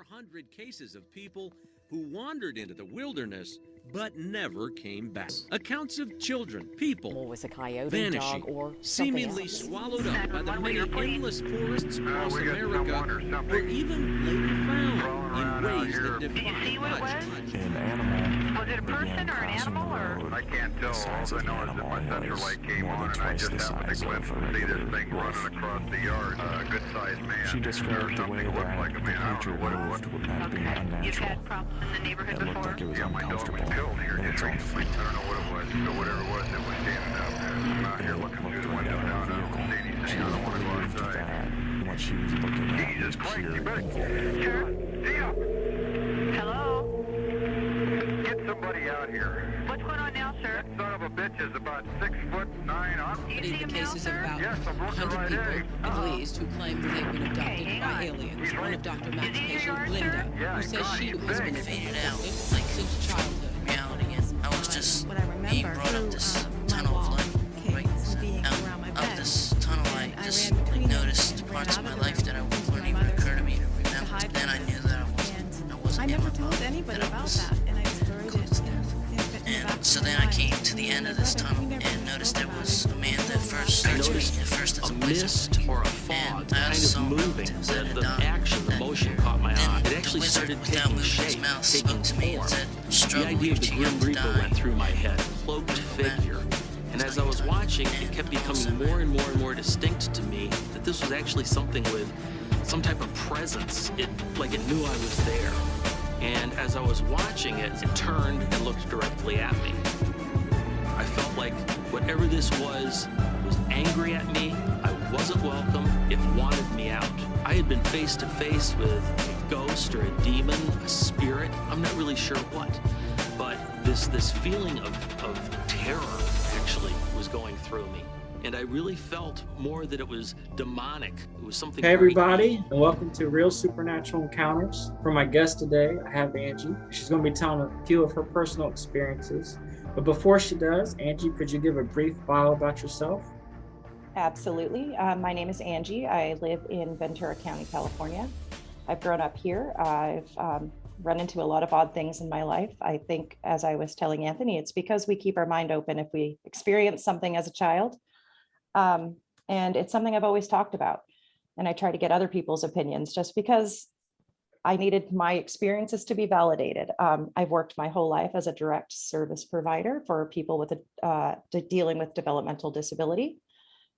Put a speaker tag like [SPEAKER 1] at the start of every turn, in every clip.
[SPEAKER 1] 100 cases of people who wandered into the wilderness but never came back. Accounts of children, people
[SPEAKER 2] was a coyote,
[SPEAKER 1] vanishing,
[SPEAKER 2] dog, or
[SPEAKER 1] seemingly
[SPEAKER 2] else.
[SPEAKER 1] swallowed up by the many endless forests across America, or even later found in ways that defy logic.
[SPEAKER 3] An animal.
[SPEAKER 4] Was it a person or an animal or?
[SPEAKER 5] I can't tell. All I know is that my central light came on and I just happened to glimpse and see this thing running across the yard. A good-sized man.
[SPEAKER 3] She described the way that
[SPEAKER 5] like a
[SPEAKER 3] the
[SPEAKER 5] man. I don't
[SPEAKER 3] creature
[SPEAKER 5] know what it
[SPEAKER 3] moved
[SPEAKER 5] was.
[SPEAKER 3] would not be
[SPEAKER 4] Okay. You've
[SPEAKER 3] unnatural.
[SPEAKER 4] had problems in the neighborhood
[SPEAKER 3] It looked
[SPEAKER 4] before?
[SPEAKER 3] like it was
[SPEAKER 5] Yeah, my dog was
[SPEAKER 3] uncomfortable
[SPEAKER 5] killed here
[SPEAKER 3] in its
[SPEAKER 5] just
[SPEAKER 3] own
[SPEAKER 5] recently.
[SPEAKER 3] feet.
[SPEAKER 5] I don't know what it was. So whatever it was that was standing out there. I'm out here looking through the window now and I don't see anything.
[SPEAKER 3] She
[SPEAKER 5] I don't want to go
[SPEAKER 3] believed
[SPEAKER 5] outside.
[SPEAKER 3] that what she was looking at
[SPEAKER 5] Jesus
[SPEAKER 3] was
[SPEAKER 5] Christ,
[SPEAKER 3] pure
[SPEAKER 5] you better...
[SPEAKER 3] evil.
[SPEAKER 5] Sure. Tia,
[SPEAKER 4] Hello?
[SPEAKER 5] get somebody out here.
[SPEAKER 4] What's going on now, sir?
[SPEAKER 5] That son of a bitch is about 6'9".
[SPEAKER 4] Do you see
[SPEAKER 6] The
[SPEAKER 4] him now,
[SPEAKER 6] cases of
[SPEAKER 4] sir?
[SPEAKER 6] about
[SPEAKER 5] Yes, I'm looking
[SPEAKER 6] 100
[SPEAKER 5] right
[SPEAKER 6] people,
[SPEAKER 5] at him.
[SPEAKER 6] at least, who claim that they've been abducted
[SPEAKER 4] hang
[SPEAKER 6] by
[SPEAKER 4] on.
[SPEAKER 6] aliens.
[SPEAKER 5] He's
[SPEAKER 6] One
[SPEAKER 5] right.
[SPEAKER 6] of Dr.
[SPEAKER 4] Is
[SPEAKER 6] Matt's
[SPEAKER 4] he in your
[SPEAKER 6] patient,
[SPEAKER 4] yard,
[SPEAKER 6] Linda,
[SPEAKER 4] sir?
[SPEAKER 5] Yeah,
[SPEAKER 6] who
[SPEAKER 5] he's
[SPEAKER 6] says
[SPEAKER 5] gone.
[SPEAKER 6] she
[SPEAKER 5] He's
[SPEAKER 6] has
[SPEAKER 5] big.
[SPEAKER 6] been
[SPEAKER 7] Faded out.
[SPEAKER 6] abducted since childhood.
[SPEAKER 7] Reality. I was just
[SPEAKER 8] what I remember
[SPEAKER 7] being brought up this tunnel of light, right?
[SPEAKER 8] being around my
[SPEAKER 7] Up
[SPEAKER 8] bed.
[SPEAKER 7] this tunnel light,
[SPEAKER 8] I
[SPEAKER 7] just
[SPEAKER 8] ran between
[SPEAKER 7] like
[SPEAKER 8] them
[SPEAKER 7] noticed
[SPEAKER 8] and ran
[SPEAKER 7] parts
[SPEAKER 8] out
[SPEAKER 7] of
[SPEAKER 8] of
[SPEAKER 7] my
[SPEAKER 8] the
[SPEAKER 7] life
[SPEAKER 8] room
[SPEAKER 7] that
[SPEAKER 8] to
[SPEAKER 7] wouldn't
[SPEAKER 8] my
[SPEAKER 7] even
[SPEAKER 8] mother's
[SPEAKER 7] occur to me to remember.
[SPEAKER 8] hide
[SPEAKER 7] Then I
[SPEAKER 8] from
[SPEAKER 7] knew that I
[SPEAKER 8] And
[SPEAKER 7] wasn't
[SPEAKER 8] I
[SPEAKER 7] in
[SPEAKER 8] never
[SPEAKER 7] my
[SPEAKER 8] told
[SPEAKER 7] body,
[SPEAKER 8] anybody
[SPEAKER 7] that I
[SPEAKER 8] about
[SPEAKER 7] was
[SPEAKER 8] that, and I just buried it in the back
[SPEAKER 7] And so
[SPEAKER 8] of my
[SPEAKER 7] then I
[SPEAKER 8] mind.
[SPEAKER 7] came to the
[SPEAKER 8] Me and
[SPEAKER 7] end of
[SPEAKER 8] my
[SPEAKER 7] this
[SPEAKER 8] brother,
[SPEAKER 7] tunnel
[SPEAKER 8] we never
[SPEAKER 7] and noticed there
[SPEAKER 8] spoke
[SPEAKER 7] was
[SPEAKER 8] about
[SPEAKER 7] a
[SPEAKER 8] it.
[SPEAKER 7] man that first
[SPEAKER 1] I
[SPEAKER 7] started to
[SPEAKER 1] noticed
[SPEAKER 7] me at first as
[SPEAKER 1] a
[SPEAKER 7] a wizard.
[SPEAKER 1] mist or a fog,
[SPEAKER 7] And I
[SPEAKER 1] kind
[SPEAKER 7] also
[SPEAKER 1] of moving.
[SPEAKER 7] it was at a
[SPEAKER 1] The
[SPEAKER 7] dawn
[SPEAKER 1] action, the
[SPEAKER 7] that
[SPEAKER 1] motion caught my
[SPEAKER 7] then
[SPEAKER 1] eye. It
[SPEAKER 7] the
[SPEAKER 1] actually
[SPEAKER 7] wizard,
[SPEAKER 1] started
[SPEAKER 7] without
[SPEAKER 1] taking
[SPEAKER 7] moving his
[SPEAKER 1] shape,
[SPEAKER 7] mouth,
[SPEAKER 1] taking
[SPEAKER 7] spoke to me
[SPEAKER 1] form.
[SPEAKER 7] and said,
[SPEAKER 1] The
[SPEAKER 7] struggle
[SPEAKER 1] idea
[SPEAKER 7] you're
[SPEAKER 1] of the
[SPEAKER 7] too
[SPEAKER 1] Grim
[SPEAKER 7] young to
[SPEAKER 1] Reaper
[SPEAKER 7] die.
[SPEAKER 1] went through my head, cloaked figure. And as I was watching, it kept becoming more and more and more distinct to me that this was actually something with some type of presence. Like it knew I was there. And as I was watching it, it turned and looked directly at me. I felt like whatever this was angry at me. I wasn't welcome. It wanted me out. I had been face to face with a ghost or a demon, a spirit. I'm not really sure what. But this feeling of terror actually was going through me. And I really felt more that it was demonic. It was something.
[SPEAKER 9] Hey everybody, and welcome to Real Supernatural Encounters. For my guest today, I have Angie. She's going to be telling a few of her personal experiences. But before she does, Angie, could you give a brief bio about yourself?
[SPEAKER 2] Absolutely. My name is Angie. I live in Ventura County, California. I've grown up here. I've run into a lot of odd things in my life. I think, as I was telling Anthony, it's because we keep our mind open if we experience something as a child. And it's something I've always talked about. And I try to get other people's opinions just because I needed my experiences to be validated. I've worked my whole life as a direct service provider for people with dealing with developmental disability.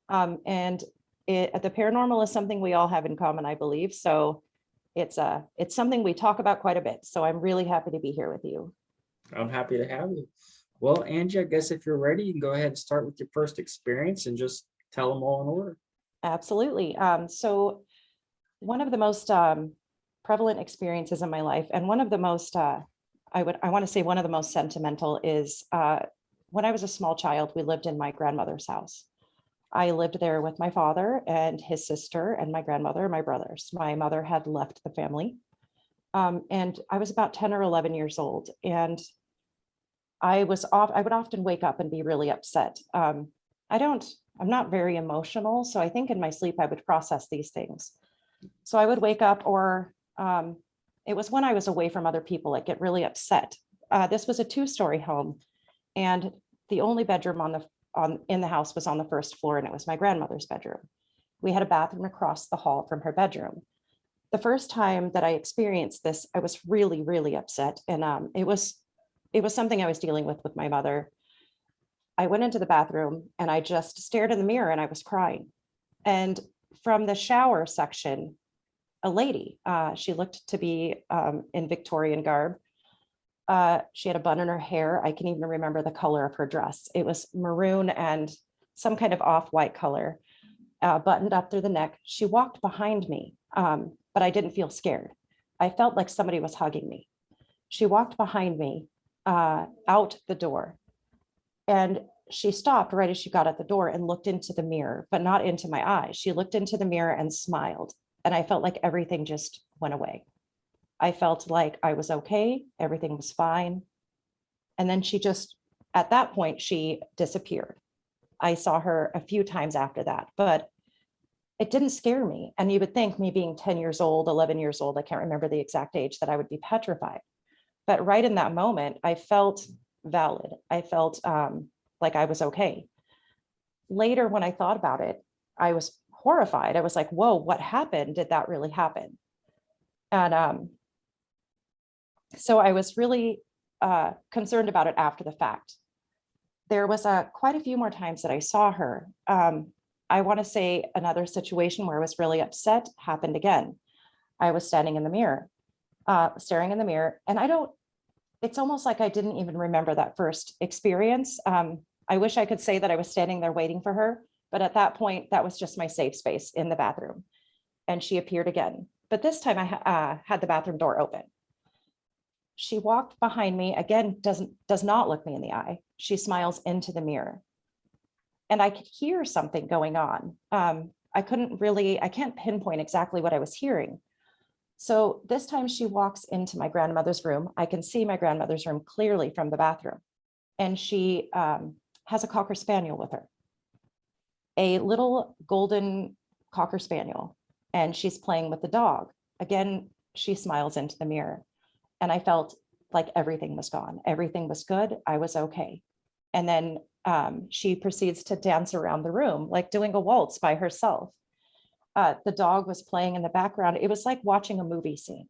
[SPEAKER 2] And the paranormal is something we all have in common, I believe. So it's something we talk about quite a bit. So I'm really happy to be here with you.
[SPEAKER 9] I'm happy to have you. Well, Angie, I guess if you're ready, you can go ahead and start with your first experience and just tell them all in order.
[SPEAKER 2] Absolutely. So one of the most prevalent experiences in my life, and one of the most, I want to say one of the most sentimental is when I was a small child, we lived in my grandmother's house. I lived there with my father and his sister and my grandmother and my brothers. My mother had left the family. And I was about 10 or 11 years old. And I would often wake up and be really upset. I'm not very emotional. So I think in my sleep, I would process these things. So I would wake up, or it was when I was away from other people, I'd get really upset. This was a 2-story home. And the only bedroom in the house was on the first floor, and it was my grandmother's bedroom. We had a bathroom across the hall from her bedroom. The first time that I experienced this, I was really, really upset. And it was something I was dealing with my mother. I went into the bathroom and I just stared in the mirror and I was crying. And from the shower section, a lady, she looked to be in Victorian garb. She had a bun in her hair. I can even remember the color of her dress. It was maroon and some kind of off-white color, buttoned up through the neck. She walked behind me, but I didn't feel scared. I felt like somebody was hugging me. She walked behind me out the door, and she stopped right as she got at the door and looked into the mirror, but not into my eyes. She looked into the mirror and smiled, and I felt like everything just went away. I felt like I was okay. Everything was fine. And then at that point, she disappeared. I saw her a few times after that, but it didn't scare me. And you would think, me being 10 years old, 11 years old, I can't remember the exact age, that I would be petrified. But right in that moment, I felt valid. I felt like I was okay. Later, when I thought about it, I was horrified. I was like, whoa, what happened? Did that really happen? And so I was really concerned about it after the fact. There was quite a few more times that I saw her. I want to say another situation where I was really upset happened again. I was standing in the mirror, staring in the mirror, and it's almost like I didn't even remember that first experience. I wish I could say that I was standing there waiting for her, but at that point, that was just my safe space in the bathroom. And she appeared again, but this time I had the bathroom door open. She walked behind me again, does not look me in the eye. She smiles into the mirror. And I could hear something going on. I can't pinpoint exactly what I was hearing. So this time she walks into my grandmother's room. I can see my grandmother's room clearly from the bathroom. And she has a Cocker Spaniel with her, a little golden Cocker Spaniel. And she's playing with the dog. Again, she smiles into the mirror. And I felt like everything was gone. Everything was good. I was okay. And then she proceeds to dance around the room, like doing a waltz by herself. The dog was playing in the background. It was like watching a movie scene.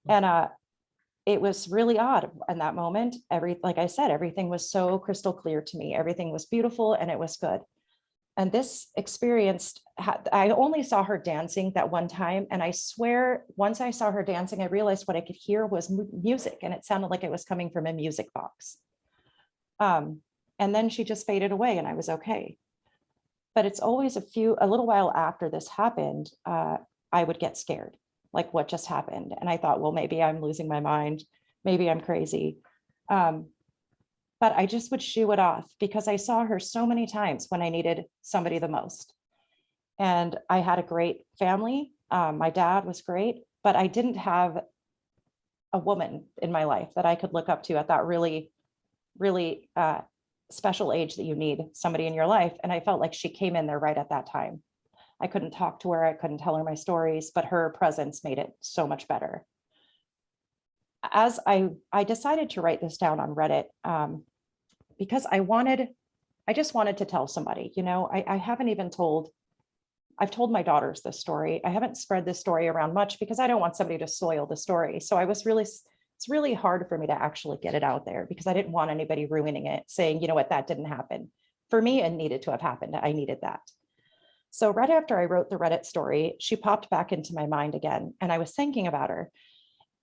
[SPEAKER 2] And it was really odd in that moment. Like I said, everything was so crystal clear to me. Everything was beautiful and it was good. And this experience, I only saw her dancing that one time. And I swear, once I saw her dancing, I realized what I could hear was music, and it sounded like it was coming from a music box. And then she just faded away and I was okay. But it's always a little while after this happened, I would get scared, like what just happened. And I thought, well, maybe I'm losing my mind. Maybe I'm crazy. But I just would shoo it off because I saw her so many times when I needed somebody the most. And I had a great family. My dad was great, but I didn't have a woman in my life that I could look up to at that really, really special age that you need somebody in your life. And I felt like she came in there right at that time. I couldn't talk to her. I couldn't tell her my stories, but her presence made it so much better. As I decided to write this down on Reddit because I just wanted to tell somebody, I haven't even I've told my daughters this story. I haven't spread this story around much because I don't want somebody to soil the story. So it's really hard for me to actually get it out there because I didn't want anybody ruining it, saying, you know what, that didn't happen. For me, it needed to have happened. I needed that. So right after I wrote the Reddit story, she popped back into my mind again. And I was thinking about her.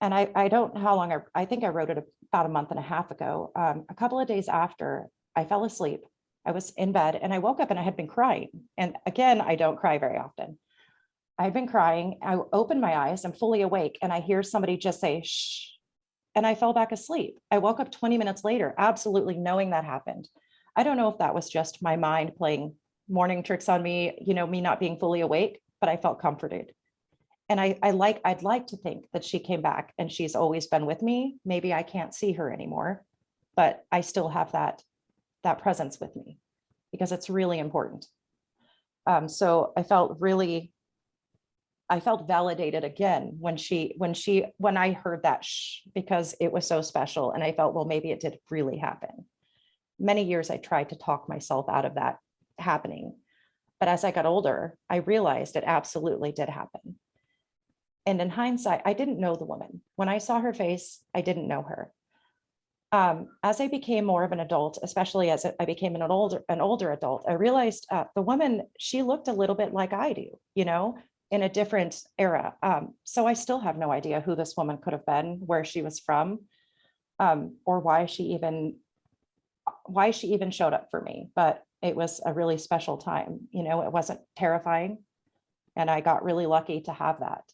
[SPEAKER 2] And I don't know how long, I think I wrote it about a month and a half ago. A couple of days after, I fell asleep. I was in bed and I woke up and I had been crying. And again, I don't cry very often. I had been crying. I opened my eyes, I'm fully awake, and I hear somebody just say, shh. And I fell back asleep. I woke up 20 minutes later, absolutely knowing that happened. I don't know if that was just my mind playing morning tricks on me, me not being fully awake, but I felt comforted. And I'd like to think that she came back and she's always been with me. Maybe I can't see her anymore, but I still have that presence with me because it's really important. So I felt validated again when I heard that shh, because it was so special. And I felt, well, maybe it did really happen. Many years I tried to talk myself out of that happening. But as I got older, I realized it absolutely did happen. And in hindsight, I didn't know the woman. When I saw her face, I didn't know her. As I became more of an adult, especially as I became an older adult, I realized the woman, she looked a little bit like I do, in a different era. So I still have no idea who this woman could have been, where she was from, or why she even showed up for me. But it was a really special time. It wasn't terrifying. And I got really lucky to have that.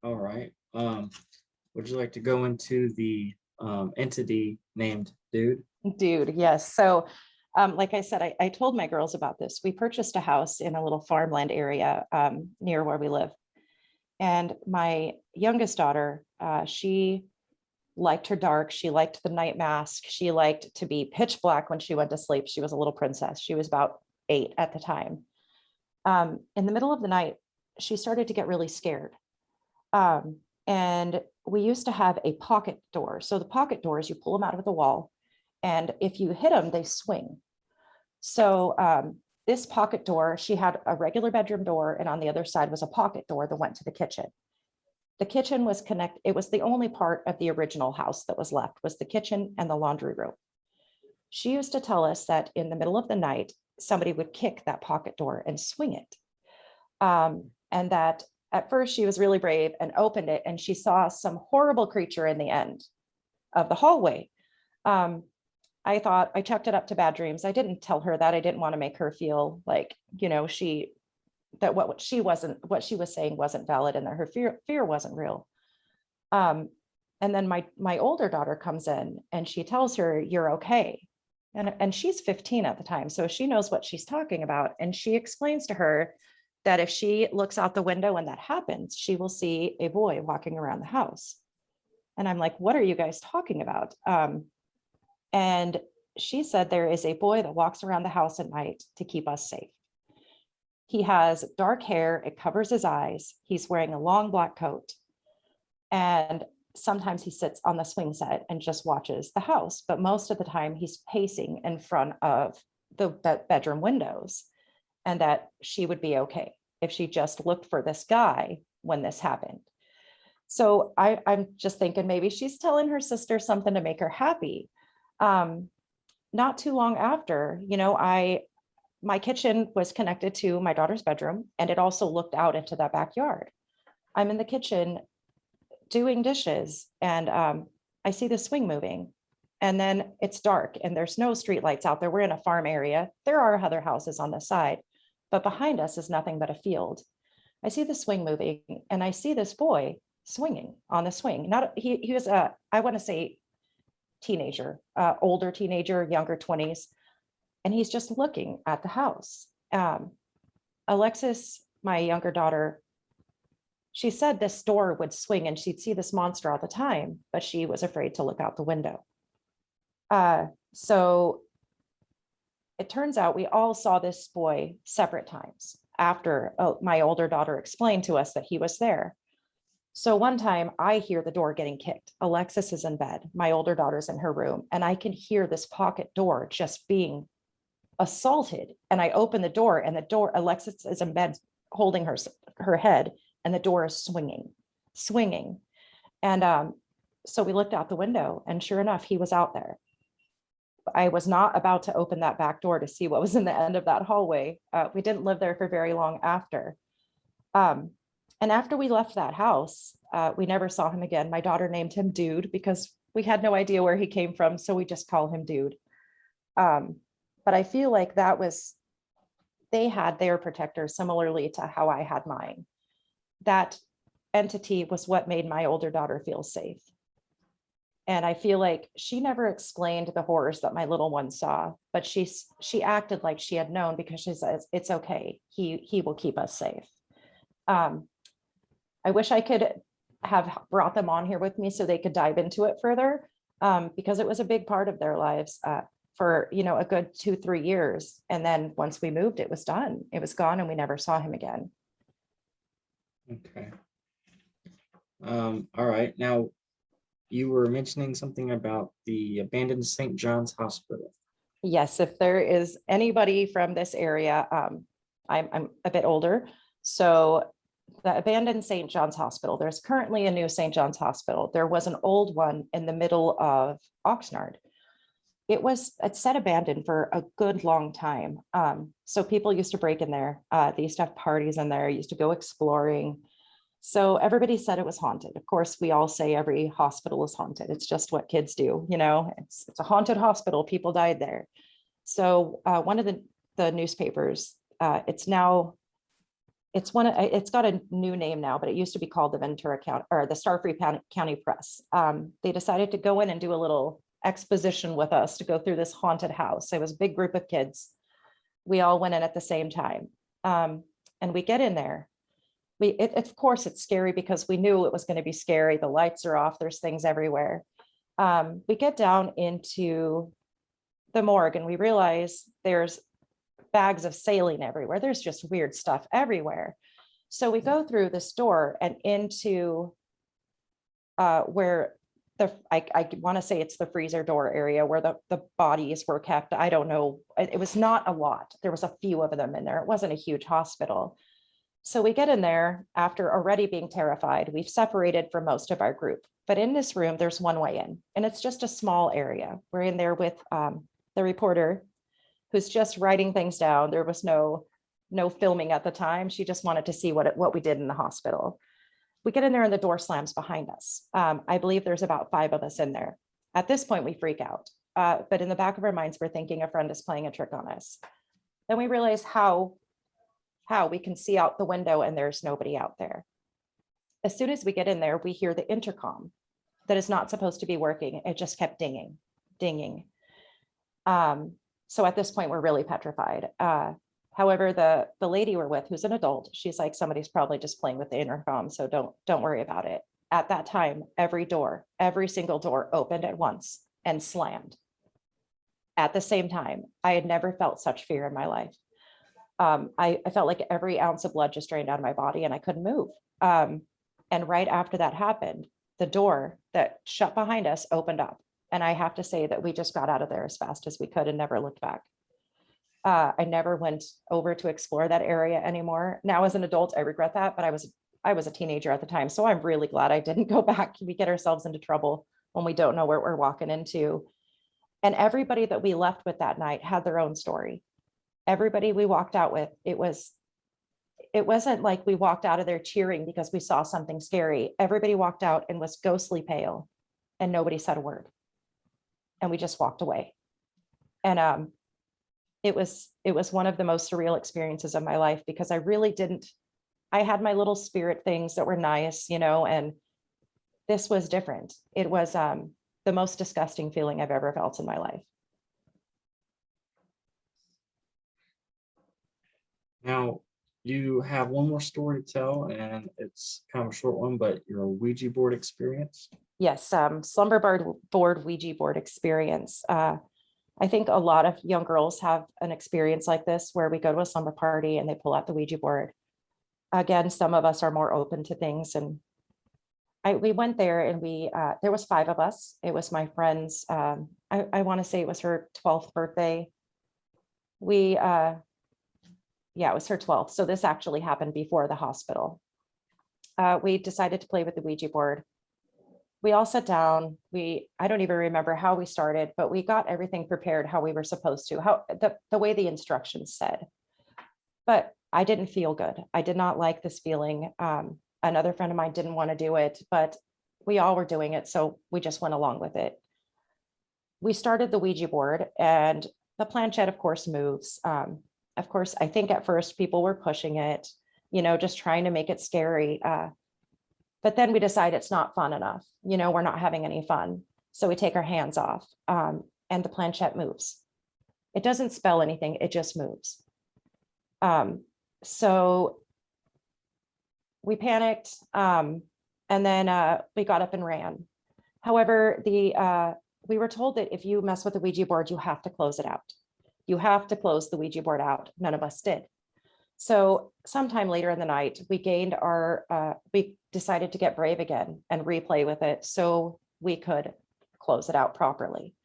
[SPEAKER 9] All right. Would you like to go into the entity named Dude?
[SPEAKER 2] Dude, yes. So like I said, I told my girls about this. We purchased a house in a little farmland area near where we live. And my youngest daughter, she liked her dark. She liked the night mask. She liked to be pitch black when she went to sleep. She was a little princess. She was about 8 at the time. In the middle of the night, she started to get really scared. And we used to have a pocket door. So the pocket doors, you pull them out of the wall, and if you hit them, they swing. So this pocket door, she had a regular bedroom door, and on the other side was a pocket door that went to the kitchen. The kitchen was connected. It was the only part of the original house that was left, was the kitchen and the laundry room. She used to tell us that in the middle of the night, somebody would kick that pocket door and swing it. And that at first she was really brave and opened it, and she saw some horrible creature in the end of the hallway. I thought, I chucked it up to bad dreams. I didn't tell her that. I didn't want to make her feel like, you know, what she was saying wasn't valid, and that her fear wasn't real. And then my older daughter comes in and she tells her, "You're okay." And she's 15 at the time, so she knows what she's talking about. And she explains to her that if she looks out the window and that happens, she will see a boy walking around the house. And I'm like, "What are you guys talking about?" And she said, "There is a boy that walks around the house at night to keep us safe. He has dark hair, it covers his eyes. He's wearing a long black coat. And sometimes he sits on the swing set and just watches the house. But most of the time he's pacing in front of the bedroom windows, and that she would be okay if she just looked for this guy when this happened." So I'm just thinking maybe she's telling her sister something to make her happy. Not too long after, you know, my kitchen was connected to my daughter's bedroom, and it also looked out into that backyard. I'm in the kitchen doing dishes, and I see the swing moving, and then it's dark and there's no street lights out there. We're in a farm area. There are other houses on the side, but behind us is nothing but a field. I see the swing moving, and I see this boy swinging on the swing. He was I want to say teenager, older teenager, younger 20s. And he's just looking at the house. Alexis, my younger daughter, she said this door would swing and she'd see this monster all the time, but she was afraid to look out the window. So it turns out we all saw this boy separate times after my older daughter explained to us that he was there. So one time I hear the door getting kicked. Alexis is in bed. My older daughter's in her room, and I can hear this pocket door just being assaulted. And I open the door, and Alexis is in bed holding her head, and the door is swinging. And so we looked out the window, and sure enough, he was out there. I was not about to open that back door to see what was in the end of that hallway. We didn't live there for very long after. And after we left that house, we never saw him again. My daughter named him Dude because we had no idea where he came from, so we just call him Dude. But I feel like they had their protector similarly to how I had mine. That entity was what made my older daughter feel safe. And I feel like she never explained the horrors that my little one saw, but she acted like she had known, because she says, "It's okay. He will keep us safe." I wish I could have brought them on here with me so they could dive into it further, because it was a big part of their lives for, you know, a good 2-3 years. And then once we moved, it was done. It was gone, and we never saw him again.
[SPEAKER 9] Okay. All right. Now, you were mentioning something about the abandoned St. John's Hospital.
[SPEAKER 2] Yes, if there is anybody from this area, I'm a bit older. So the abandoned St. John's Hospital, there's currently a new St. John's Hospital. There was an old one in the middle of Oxnard. It said abandoned for a good long time. So people used to break in there. They used to have parties in there, used to go exploring. So everybody said it was haunted. Of course, we all say every hospital is haunted. It's just what kids do, you know, it's a haunted hospital. People died there. So one of the newspapers, it's got a new name now, but it used to be called the Ventura County, or the Starfree County Press. They decided to go in and do a little exposition with us to go through this haunted house. It was a big group of kids. We all went in at the same time. And we get in there. Of course, it's scary because we knew it was going to be scary. The lights are off. There's things everywhere. We get down into the morgue and we realize there's bags of saline everywhere. There's just weird stuff everywhere. So we go through this door and into where I want to say it's the freezer door area where the bodies were kept. I don't know. It was not a lot. There was a few of them in there. It wasn't a huge hospital. So we get in there after already being terrified. We've separated from most of our group, but in this room, there's one way in, and it's just a small area. We're in there with the reporter who's just writing things down. There was no filming at the time. She just wanted to see what we did in the hospital. We get in there and the door slams behind us. I believe there's about 5 of us in there. At this point, we freak out. But in the back of our minds, we're thinking a friend is playing a trick on us. Then we realize how we can see out the window and there's nobody out there. As soon as we get in there, we hear the intercom that is not supposed to be working. It just kept dinging. So at this point, we're really petrified. However, the lady we're with, who's an adult, she's like, somebody's probably just playing with the intercom, so don't worry about it. At that time, every single door opened at once and slammed. At the same time, I had never felt such fear in my life. I felt like every ounce of blood just drained out of my body and I couldn't move. And right after that happened, the door that shut behind us opened up. And I have to say that we just got out of there as fast as we could and never looked back. I never went over to explore that area anymore. Now, as an adult, I regret that, but I was a teenager at the time. So I'm really glad I didn't go back. We get ourselves into trouble when we don't know what we're walking into. And everybody that we left with that night had their own story. Everybody we walked out with, it wasn't like we walked out of there cheering because we saw something scary. Everybody walked out and was ghostly pale and nobody said a word. And we just walked away. And it was one of the most surreal experiences of my life because I had my little spirit things that were nice, and this was different. It was the most disgusting feeling I've ever felt in my life.
[SPEAKER 9] Now, you have one more story to tell, and it's kind of a short one, but your Ouija board experience.
[SPEAKER 2] Yes, slumber board Ouija board experience. I think a lot of young girls have an experience like this where we go to a slumber party and they pull out the Ouija board. Again, some of us are more open to things, and we went there and there was 5 of us. It was my friend's, I want to say it was her 12th birthday. It was her 12th. So this actually happened before the hospital. We decided to play with the Ouija board. We all sat down. I don't even remember how we started, but we got everything prepared how we were supposed to, the way the instructions said. But I didn't feel good. I did not like this feeling. Another friend of mine didn't want to do it, but we all were doing it. So we just went along with it. We started the Ouija board and the planchette, of course, moves. Of course, I think at first people were pushing it, just trying to make it scary. But then we decide it's not fun enough. We're not having any fun. So we take our hands off and the planchette moves. It doesn't spell anything. It just moves. So we panicked and then we got up and ran. However, we were told that if you mess with the Ouija board, you have to close it out. You have to close the Ouija board out. None of us did. So sometime later in the night, we decided to get brave again and replay with it so we could close it out properly.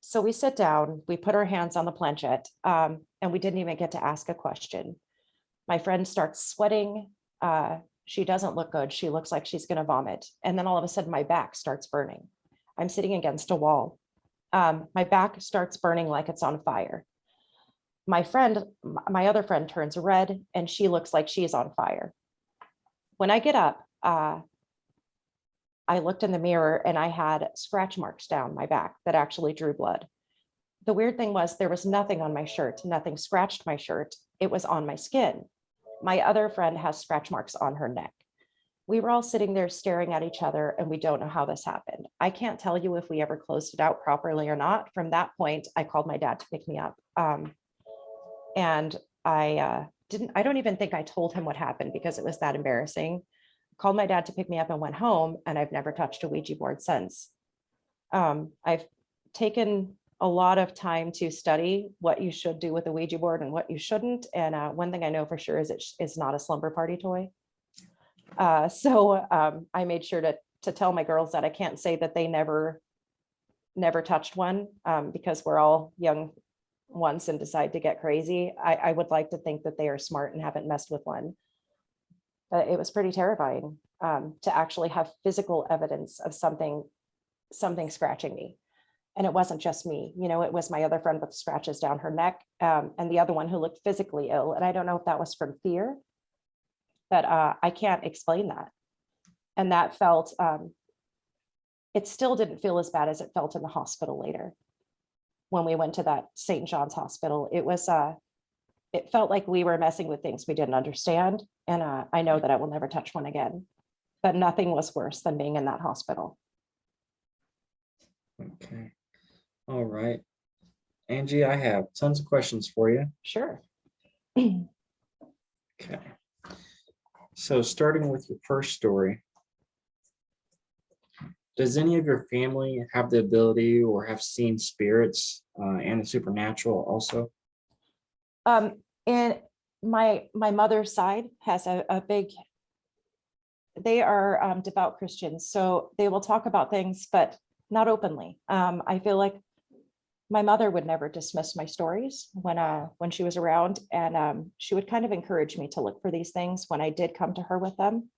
[SPEAKER 2] So we sit down, we put our hands on the planchette, and we didn't even get to ask a question. My friend starts sweating. She doesn't look good. She looks like she's going to vomit. And then all of a sudden my back starts burning. I'm sitting against a wall. My back starts burning like it's on fire. My other friend turns red and she looks like she's on fire. When I get up, I looked in the mirror and I had scratch marks down my back that actually drew blood. The weird thing was there was nothing on my shirt, nothing scratched my shirt. It was on my skin. My other friend has scratch marks on her neck. We were all sitting there staring at each other and we don't know how this happened. I can't tell you if we ever closed it out properly or not. From that point, I called my dad to pick me up. And I don't even think I told him what happened because it was that embarrassing. Called my dad to pick me up and went home, and I've never touched a Ouija board since. I've taken a lot of time to study what you should do with a Ouija board and what you shouldn't. And one thing I know for sure is it's not a slumber party toy. So I made sure to tell my girls that I can't say that they never touched one, because we're all young once and decide to get crazy. I would like to think that they are smart and haven't messed with one. But it was pretty terrifying to actually have physical evidence of something scratching me. And it wasn't just me, it was my other friend with scratches down her neck, and the other one who looked physically ill. And I don't know if that was from fear, but I can't explain that. And that felt, it still didn't feel as bad as it felt in the hospital later. When we went to that St. John's hospital, it felt like we were messing with things we didn't understand. And I know that I will never touch one again, but nothing was worse than being in that hospital.
[SPEAKER 9] Okay. All right. Angie, I have tons of questions for you.
[SPEAKER 2] Sure.
[SPEAKER 9] Okay. So starting with your first story, does any of your family have the ability or have seen spirits and the supernatural also?
[SPEAKER 2] And my mother's side has a big, they are devout Christians, so they will talk about things, but not openly. I feel like my mother would never dismiss my stories when she was around, and she would kind of encourage me to look for these things when I did come to her with them.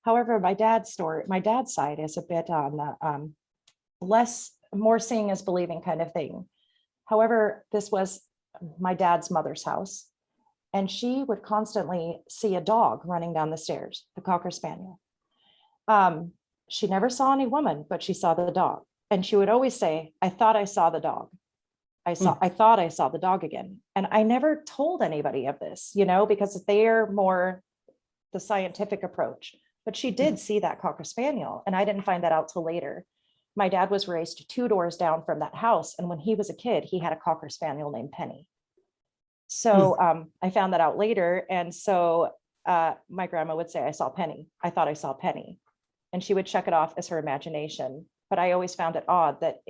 [SPEAKER 2] However, my dad's side is a bit on the more seeing as believing kind of thing. However, this was my dad's mother's house, and she would constantly see a dog running down the stairs, the Cocker Spaniel. She never saw any woman, but she saw the dog. And she would always say, I thought I saw the dog. I thought I saw the dog again. And I never told anybody of this, because they're more the scientific approach. But she did see that Cocker Spaniel, and I didn't find that out till later. My dad was raised 2 doors down from that house, and when he was a kid, he had a Cocker Spaniel named Penny. So I found that out later, and so my grandma would say, I saw Penny. I thought I saw Penny. And she would check it off as her imagination. But I always found it odd that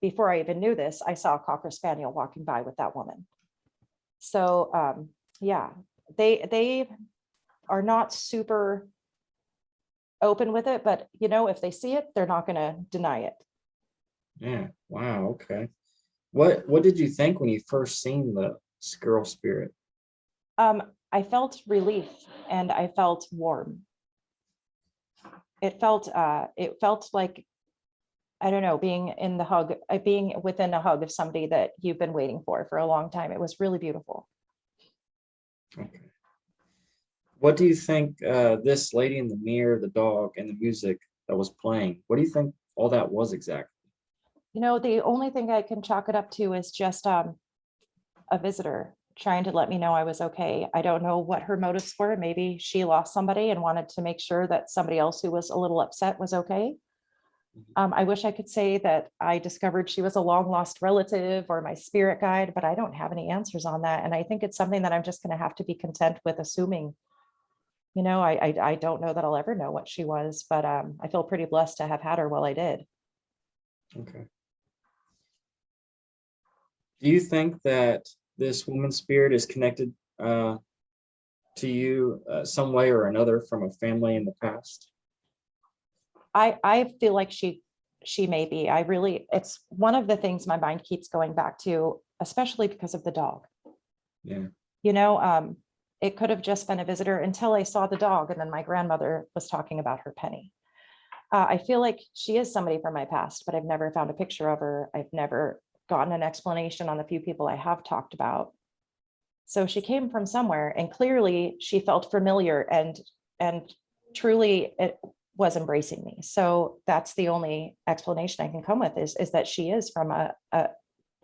[SPEAKER 2] before I even knew this, I saw a Cocker Spaniel walking by with that woman. So yeah, they are not super open with it, but if they see it, they're not going to deny it.
[SPEAKER 9] Yeah. Wow. Okay. What did you think when you first seen the girl spirit?
[SPEAKER 2] I felt relief and I felt warm. It felt like, I don't know, being within a hug of somebody that you've been waiting for a long time. It was really beautiful.
[SPEAKER 9] Okay. What do you think this lady in the mirror, the dog, and the music that was playing, what do you think all that was exactly?
[SPEAKER 2] The only thing I can chalk it up to is just a visitor trying to let me know I was okay. I don't know what her motives were. Maybe she lost somebody and wanted to make sure that somebody else who was a little upset was okay. I wish I could say that I discovered she was a long lost relative or my spirit guide, but I don't have any answers on that. And I think it's something that I'm just going to have to be content with assuming. I don't know that I'll ever know what she was, but I feel pretty blessed to have had her while I did.
[SPEAKER 9] Okay. Do you think that this woman's spirit is connected to you some way or another from a family in the past?
[SPEAKER 2] I feel like she may be. It's one of the things my mind keeps going back to, especially because of the dog.
[SPEAKER 9] Yeah.
[SPEAKER 2] It could have just been a visitor until I saw the dog, and then my grandmother was talking about her Penny. I feel like she is somebody from my past, but I've never found a picture of her. I've never gotten an explanation on the few people I have talked about. So she came from somewhere, and clearly she felt familiar and truly it was embracing me. So that's the only explanation I can come with is that she is from a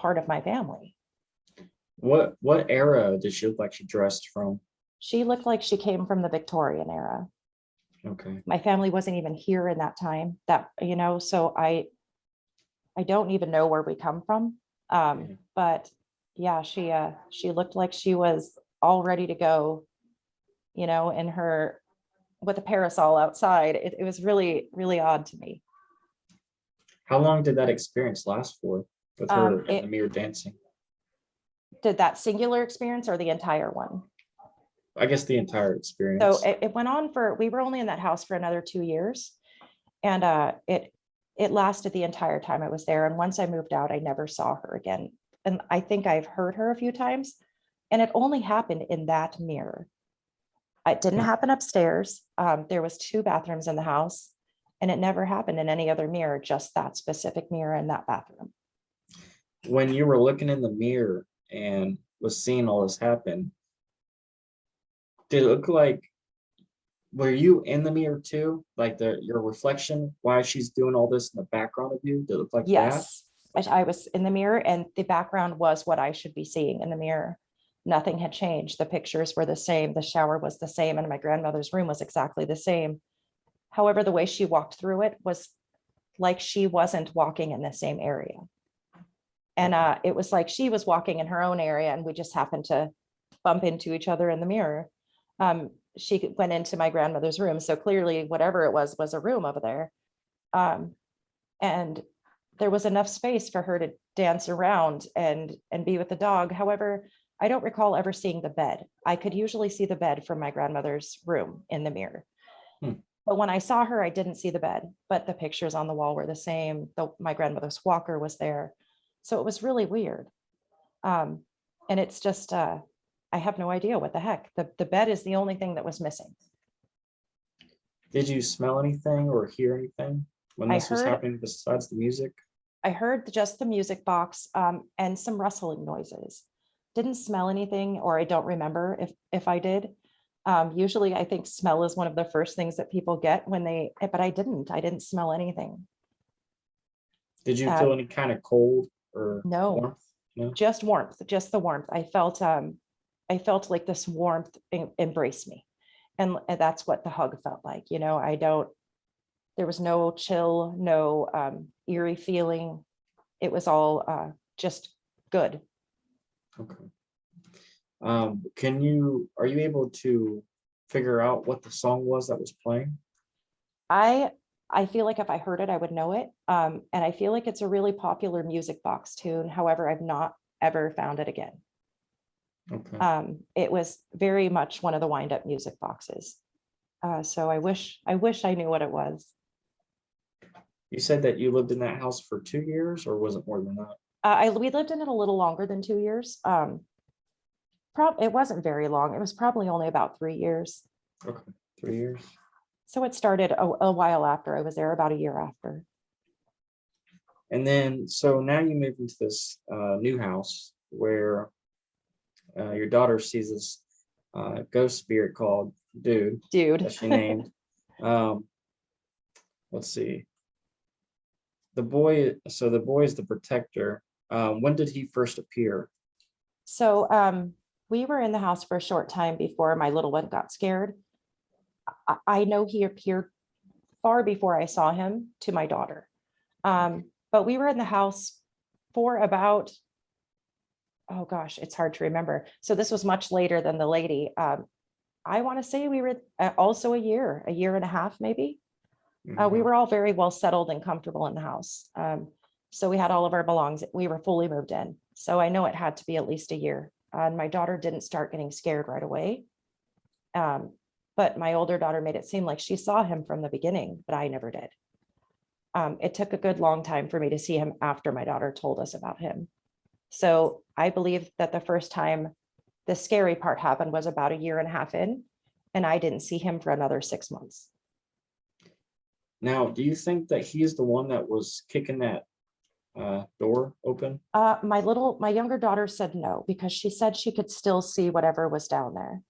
[SPEAKER 2] part of my family.
[SPEAKER 9] What era did she look like she dressed from?
[SPEAKER 2] She looked like she came from the Victorian era.
[SPEAKER 9] Okay.
[SPEAKER 2] My family wasn't even here in that time, so I don't even know where we come from. But yeah, she looked like she was all ready to go, in her, with a parasol outside. It was really, really odd to me.
[SPEAKER 9] How long did that experience last for with her in the
[SPEAKER 2] It
[SPEAKER 9] mirror dancing?
[SPEAKER 2] did that singular experience or the entire one?
[SPEAKER 9] I guess the entire
[SPEAKER 2] So
[SPEAKER 9] experience.
[SPEAKER 2] it went on for, we were only in that house for another 2 years. And it lasted the entire time I was there. And once I moved out, I never saw her again. And I think I've heard her a few times, and it only happened in that mirror. It didn't happen upstairs. There was 2 bathrooms in the house, and it never happened in any other mirror, just that specific mirror in that bathroom.
[SPEAKER 9] When you were looking in the mirror and was seeing all this happen, did it look like, were you in the mirror too? Like your reflection, why she's doing all this in the background of you? Did it look like that?
[SPEAKER 2] Yes, I was in the mirror, and the background was what I should be seeing in the mirror. Nothing had changed. The pictures were the same. The shower was the same, and my grandmother's room was exactly the same. However, the way she walked through it was like she wasn't walking in the same area. And it was like she was walking in her own area, and we just happened to bump into each other in the mirror. She went into my grandmother's room, so clearly whatever it was a room over there. And there was enough space for her to dance around and be with the dog. However, I don't recall ever seeing the bed. I could usually see the bed from my grandmother's room in the mirror. But when I saw her, I didn't see the bed, but the pictures on the wall were the same. My grandmother's walker was there. So it was really weird. And it's just, I have no idea what the heck. The bed is the only thing that was missing.
[SPEAKER 9] Did you smell anything or hear anything when this was happening besides the music?
[SPEAKER 2] I heard just the music box and some rustling noises. Didn't smell anything, or I don't remember if I did. Usually I think smell is one of the first things that people get when but I didn't smell anything.
[SPEAKER 9] Did you feel any kind of cold or warmth? No,
[SPEAKER 2] just warmth, just the warmth. I felt like this warmth embraced me. And that's what the hug felt like. You know, there was no chill, no eerie feeling. It was all just good.
[SPEAKER 9] Okay. Are you able to figure out what the song was that was playing?
[SPEAKER 2] I feel like if I heard it, I would know it. And I feel like it's a really popular music box tune. However, I've not ever found it again.
[SPEAKER 9] Okay.
[SPEAKER 2] It was very much one of the wind-up music boxes. So I wish I knew what it was.
[SPEAKER 9] You said that you lived in that house for 2 years, or was it more than that?
[SPEAKER 2] We lived in it a little longer than 2 years. It wasn't very long. It was probably only about 3 years.
[SPEAKER 9] Okay, 3 years.
[SPEAKER 2] So it started a while after I was there, about a year after.
[SPEAKER 9] And then, so now you move into this new house where your daughter sees this ghost spirit called Dude. That she named. Let's see. The boy is the protector. When did he first appear?
[SPEAKER 2] So we were in the house for a short time before my little one got scared. I know he appeared far before I saw him to my daughter. But we were in the house for about, oh gosh, it's hard to remember. So this was much later than the lady. I want to say we were also a year and a half, maybe. We were all very well settled and comfortable in the house. So we had all of our belongings. We were fully moved in. So I know it had to be at least a year. And my daughter didn't start getting scared right away. But my older daughter made it seem like she saw him from the beginning, but I never did. It took a good long time for me to see him after my daughter told us about him. So I believe that the first time the scary part happened was about a year and a half in, and I didn't see him for another 6 months.
[SPEAKER 9] Now, do you think that he's the one that was kicking that door open?
[SPEAKER 2] My younger daughter said no, because she said she could still see whatever was down there.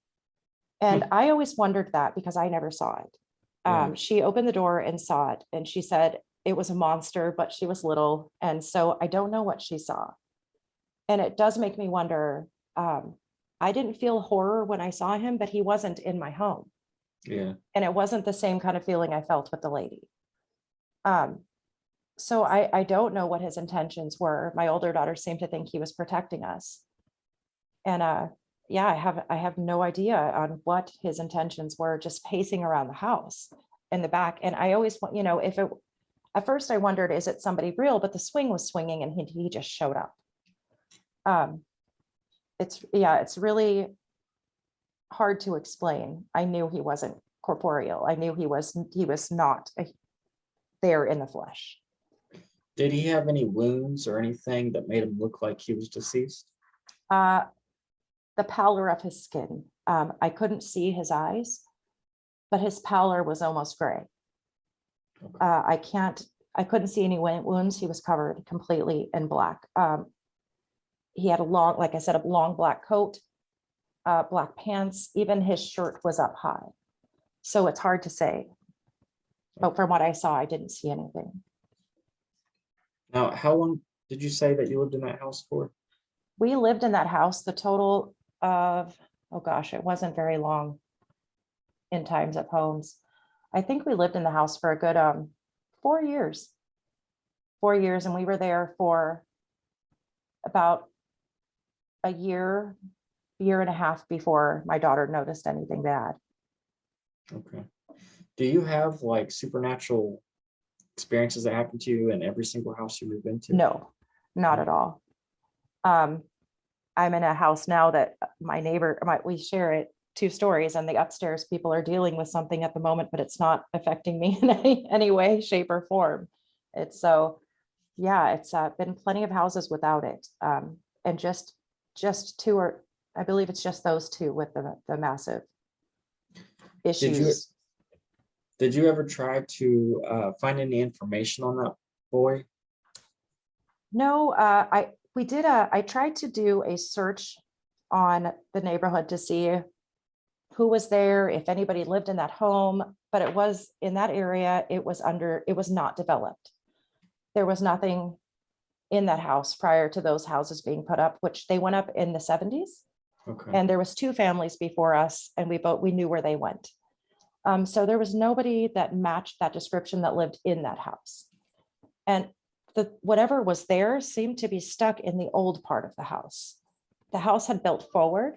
[SPEAKER 2] And I always wondered that because I never saw it. She opened the door and saw it, and she said it was a monster, but she was little. And so I don't know what she saw. And it does make me wonder. I didn't feel horror when I saw him, but he wasn't in my home.
[SPEAKER 9] Yeah.
[SPEAKER 2] And it wasn't the same kind of feeling I felt with the lady. So I don't know what his intentions were. My older daughter seemed to think he was protecting us. And yeah, I have no idea on what his intentions were, just pacing around the house in the back. And I always want, At first I wondered, is it somebody real? But the swing was swinging and he just showed up. It's really hard to explain. I knew he wasn't corporeal. I knew he was not there in the flesh.
[SPEAKER 9] Did he have any wounds or anything that made him look like he was deceased?
[SPEAKER 2] The pallor of his skin. I couldn't see his eyes, but his pallor was almost gray.
[SPEAKER 9] Okay.
[SPEAKER 2] I couldn't see any wounds. He was covered completely in black. He had like I said, a long black coat, black pants, even his shirt was up high. So it's hard to say. But from what I saw, I didn't see anything.
[SPEAKER 9] Now, how long did you say that you lived in that house for?
[SPEAKER 2] We lived in that house the total of, oh gosh, it wasn't very long in times of homes. I think we lived in the house for a good 4 years. 4 years, and we were there for about a year and a half before my daughter noticed anything bad.
[SPEAKER 9] Okay. Do you have like supernatural experiences that happen to you in every single house you move into?
[SPEAKER 2] No, not at all. I'm in a house now that my neighbor, we share it 2 stories, and the upstairs people are dealing with something at the moment, but it's not affecting me in any way, shape, or form. It's been plenty of houses without it. And just 2, or I believe it's just those 2 with the massive issues.
[SPEAKER 9] Did you ever try to find any information on that boy?
[SPEAKER 2] No, I tried to do a search on the neighborhood to see who was there, if anybody lived in that home, but it was in that area, it was not developed. There was nothing in that house prior to those houses being put up, which they went up in the 70s.
[SPEAKER 9] Okay.
[SPEAKER 2] And there was 2 families before us, and we knew where they went. So there was nobody that matched that description that lived in that house. And whatever was there seemed to be stuck in the old part of the house. The house had built forward,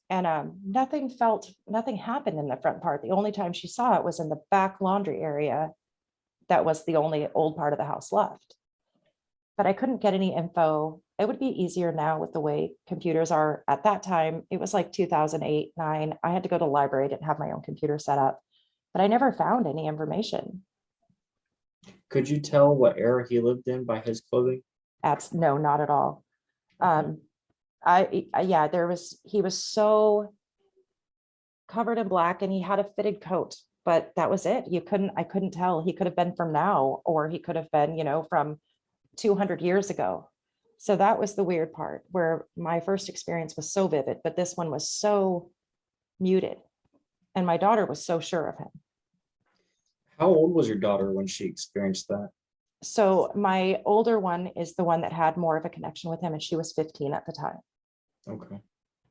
[SPEAKER 2] and nothing happened in the front part. The only time she saw it was in the back laundry area. That was the only old part of the house left. But I couldn't get any info. It would be easier now with the way computers are. At that time, it was like 2008, 9. I had to go to the library, didn't have my own computer set up, but I never found any information.
[SPEAKER 9] Could you tell what era he lived in by his clothing?
[SPEAKER 2] No, not at all. He was so covered in black, and he had a fitted coat, but that was it. I couldn't tell. He could have been from now, or he could have been, from 200 years ago. So that was the weird part, where my first experience was so vivid, but this one was so muted. And my daughter was so sure of him.
[SPEAKER 9] How old was your daughter when she experienced that?
[SPEAKER 2] So my older one is the one that had more of a connection with him, and she was 15 at the time.
[SPEAKER 9] Okay.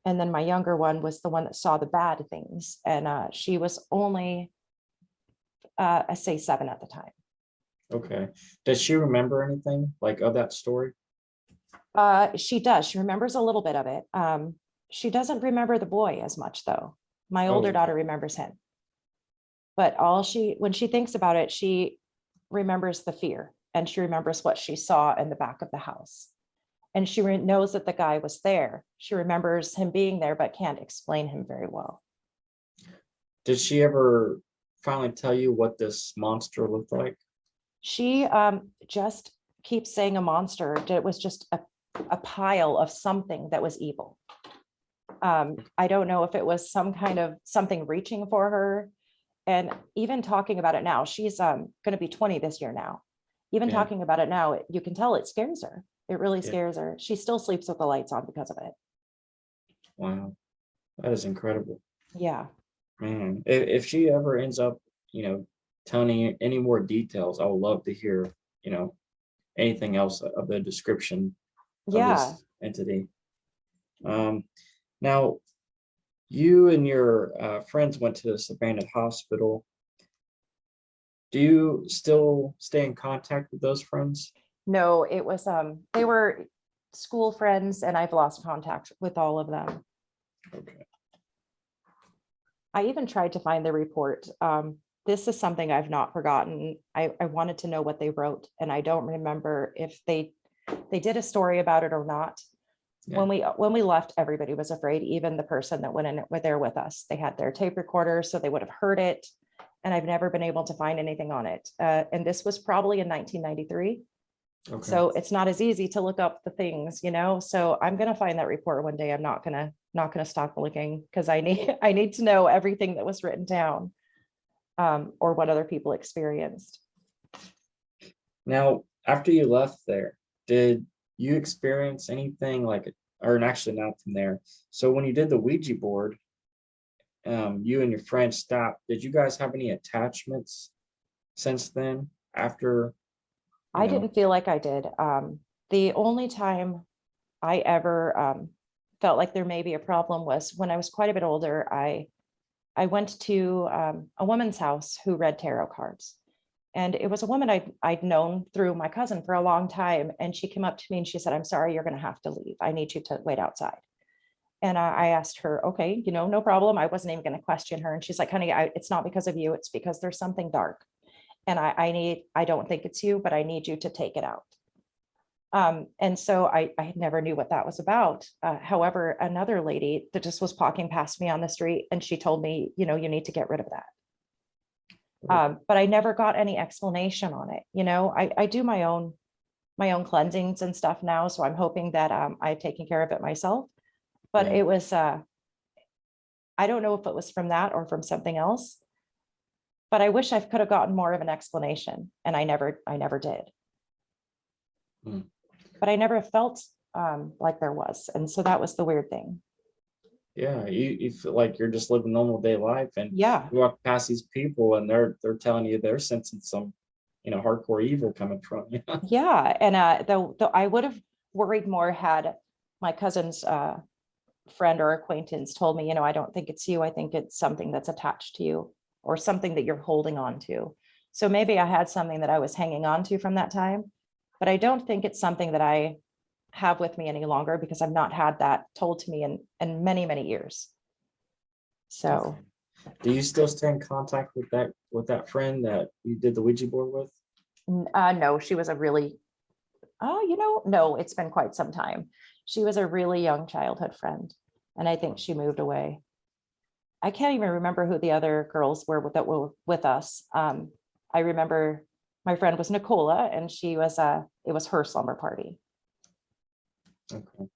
[SPEAKER 2] And then my younger one was the one that saw the bad things, and she was only, I say 7 at the time.
[SPEAKER 9] Okay. Does she remember anything like of that story?
[SPEAKER 2] She does. She remembers a little bit of it. She doesn't remember the boy as much, though. My older daughter remembers him. But when she thinks about it, she remembers the fear, and she remembers what she saw in the back of the house. And she knows that the guy was there. She remembers him being there, but can't explain him very well.
[SPEAKER 9] Did she ever finally tell you what this monster looked like?
[SPEAKER 2] She just keeps saying a monster. It was just a pile of something that was evil. I don't know if it was some kind of something reaching for her. And even talking about it now, she's going to be 20 this year now. Even talking about it now, you can tell it scares her. It really scares her. She still sleeps with the lights on because of it.
[SPEAKER 9] Wow, that is incredible.
[SPEAKER 2] Yeah.
[SPEAKER 9] Man, if she ever ends up, telling any more details, I would love to hear, anything else of the description of this entity. Now, you and your friends went to this abandoned hospital. Do you still stay in contact with those friends?
[SPEAKER 2] No, it was they were school friends, and I've lost contact with all of them.
[SPEAKER 9] Okay.
[SPEAKER 2] I even tried to find the report. this is something I've not forgotten. I wanted to know what they wrote, and I don't remember if they did a story about it or not.
[SPEAKER 9] Yeah.
[SPEAKER 2] When we left, everybody was afraid, even the person that went in with there with us. They had their tape recorder, so they would have heard it. And I've never been able to find anything on it. And this was probably in 1993.
[SPEAKER 9] Okay.
[SPEAKER 2] So it's not as easy to look up the things, you know. So I'm gonna find that report one day. I'm not gonna stop looking, because I need to know everything that was written down, or what other people experienced.
[SPEAKER 9] Now, after you left there, did you experience anything like, or actually not from there? So when you did the Ouija board, you and your friend stopped. Did you guys have any attachments since then? After,
[SPEAKER 2] I didn't feel like I did. The only time I ever felt like there may be a problem was when I was quite a bit older. I went to a woman's house who read tarot cards. And it was a woman I'd known through my cousin for a long time. And she came up to me and she said, "I'm sorry, you're going to have to leave. I need you to wait outside." And I asked her, "Okay, no problem." I wasn't even going to question her. And she's like, "Honey, it's not because of you. It's because there's something dark. And I don't think it's you, but I need you to take it out." And so I never knew what that was about. However, another lady that just was walking past me on the street, and she told me, you need to get rid of that. But I never got any explanation on it. I do my own cleansings and stuff now. So I'm hoping that I've taken care of it myself. But
[SPEAKER 9] Yeah.
[SPEAKER 2] it was, I don't know if it was from that or from something else. But I wish I could have gotten more of an explanation, and I never did.
[SPEAKER 9] Hmm.
[SPEAKER 2] But I never felt like there was, and so that was the weird thing.
[SPEAKER 9] Yeah, you feel like you're just living normal day life, and
[SPEAKER 2] Yeah,
[SPEAKER 9] you walk past these people, and they're telling you they're sensing some, hardcore evil coming from you.
[SPEAKER 2] yeah, and though I would have worried more had my cousin's friend or acquaintance told me, "I don't think it's you. I think it's something that's attached to you, or something that you're holding on to." So maybe I had something that I was hanging on to from that time, but I don't think it's something that I have with me any longer, because I've not had that told to me in many, many years. So
[SPEAKER 9] Do you still stay in contact with that friend that you did the Ouija board with?
[SPEAKER 2] no, she was a really, no, it's been quite some time. She was a really young childhood friend, and I think she moved away. I can't even remember who the other girls were that were with us. I remember my friend was Nicola, and it was her slumber party.
[SPEAKER 9] Okay.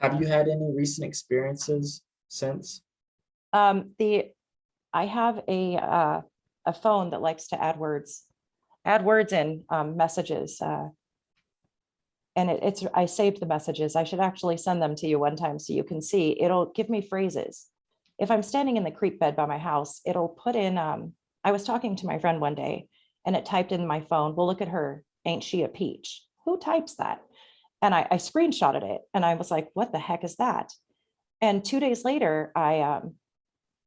[SPEAKER 9] Have you had any recent experiences since?
[SPEAKER 2] I have a phone that likes to add words in messages. And I saved the messages. I should actually send them to you one time so you can see. It'll give me phrases. If I'm standing in the creek bed by my house, it'll put in, I was talking to my friend one day, and it typed in my phone, "Well, look at her. Ain't she a peach?" Who types that? And I screenshotted it, and I was like, "What the heck is that?" And 2 days later, I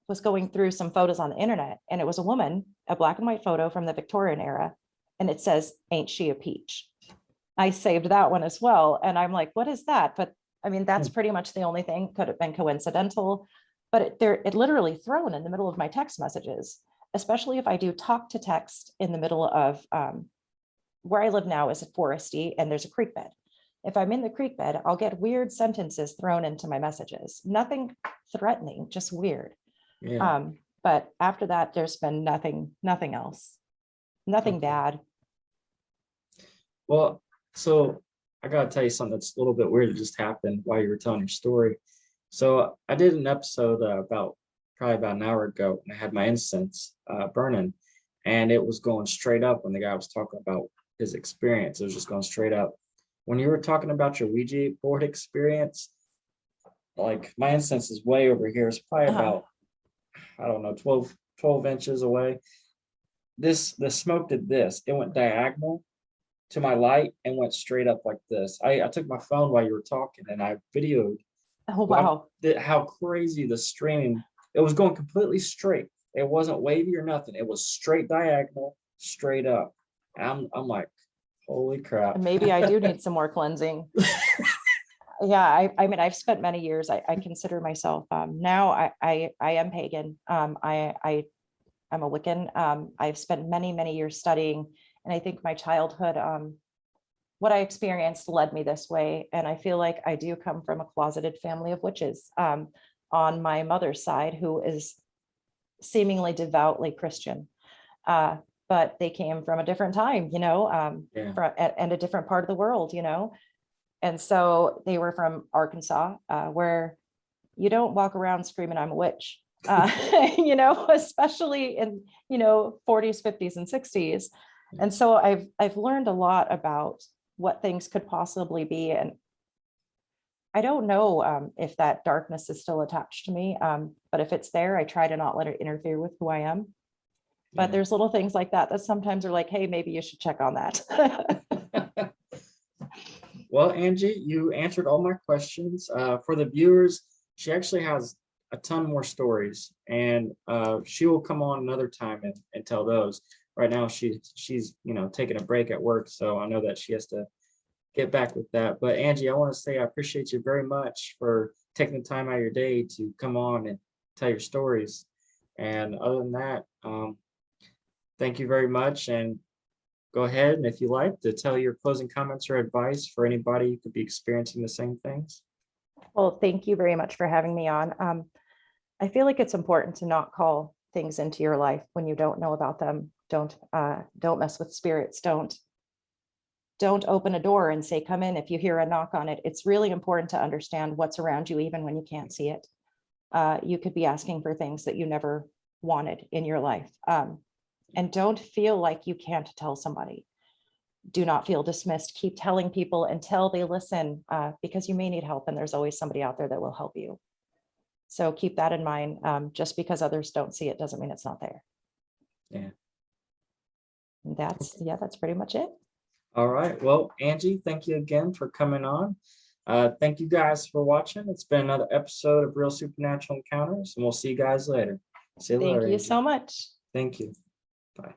[SPEAKER 2] was going through some photos on the internet, and it was a woman, a black and white photo from the Victorian era, and it says, "Ain't she a peach?" I saved that one as well. And I'm like, what is that? But I mean, that's pretty much the only thing. Could have been coincidental, but it literally thrown in the middle of my text messages, especially if I do talk to text in the middle of where I live now is foresty, and there's a creek bed. If I'm in the creek bed, I'll get weird sentences thrown into my messages. Nothing threatening, just weird.
[SPEAKER 9] Yeah.
[SPEAKER 2] But after that, there's been nothing else, nothing
[SPEAKER 9] Okay.
[SPEAKER 2] bad.
[SPEAKER 9] Well, so I gotta tell you something that's a little bit weird that just happened while you were telling your story. So I did an episode probably about an hour ago, and I had my incense burning, and it was going straight up when the guy was talking about his experience. It was just going straight up. When you were talking about your Ouija board experience, like my incense is way over here. It's probably about, I don't know, 12 inches away. The smoke did this. It went diagonal to my light and went straight up like this. I took my phone while you were talking, and I videoed
[SPEAKER 2] Oh, wow.
[SPEAKER 9] how crazy the streaming. It was going completely straight. It wasn't wavy or nothing. It was straight diagonal, straight up. And I'm like, holy crap.
[SPEAKER 2] Maybe I do need some more cleansing. Yeah, I mean, I've spent many years. I consider myself now. I am pagan. I I'm a Wiccan. I've spent many, many years studying, and I think my childhood, what I experienced led me this way. And I feel like I do come from a closeted family of witches on my mother's side, who is seemingly devoutly Christian. But they came from a different time, and a different part of the world, And so they were from Arkansas, where you don't walk around screaming, I'm a witch, especially in, 40s, 50s, and 60s. And so I've learned a lot about what things could possibly be. And I don't know if that darkness is still attached to me, but if it's there, I try to not let it interfere with who I am. But there's little things like that sometimes are like, hey, maybe you should check on that.
[SPEAKER 9] Well, Angie, you answered all my questions. For the viewers, she actually has a ton more stories, and she will come on another time and tell those. Right now, she's taking a break at work, so I know that she has to get back with that. But Angie, I want to say I appreciate you very much for taking the time out of your day to come on and tell your stories. And other than that, thank you very much. And go ahead, and if you like, to tell your closing comments or advice for anybody who could be experiencing the same things.
[SPEAKER 2] Well, thank you very much for having me on. I feel like it's important to not call things into your life when you don't know about them. Don't mess with spirits. Don't open a door and say, come in if you hear a knock on it. It's really important to understand what's around you, even when you can't see it. You could be asking for things that you never wanted in your life. And don't feel like you can't tell somebody. Do not feel dismissed. Keep telling people until they listen, because you may need help, and there's always somebody out there that will help you. So keep that in mind. Just because others don't see it doesn't mean it's not there.
[SPEAKER 9] Yeah.
[SPEAKER 2] And that's pretty much it.
[SPEAKER 9] All right. Well, Angie, thank you again for coming on. Thank you guys for watching. It's been another episode of Real Supernatural Encounters, and we'll see you guys later. See you later.
[SPEAKER 2] Thank you
[SPEAKER 9] Angie.
[SPEAKER 2] so much.
[SPEAKER 9] Thank you. Bye.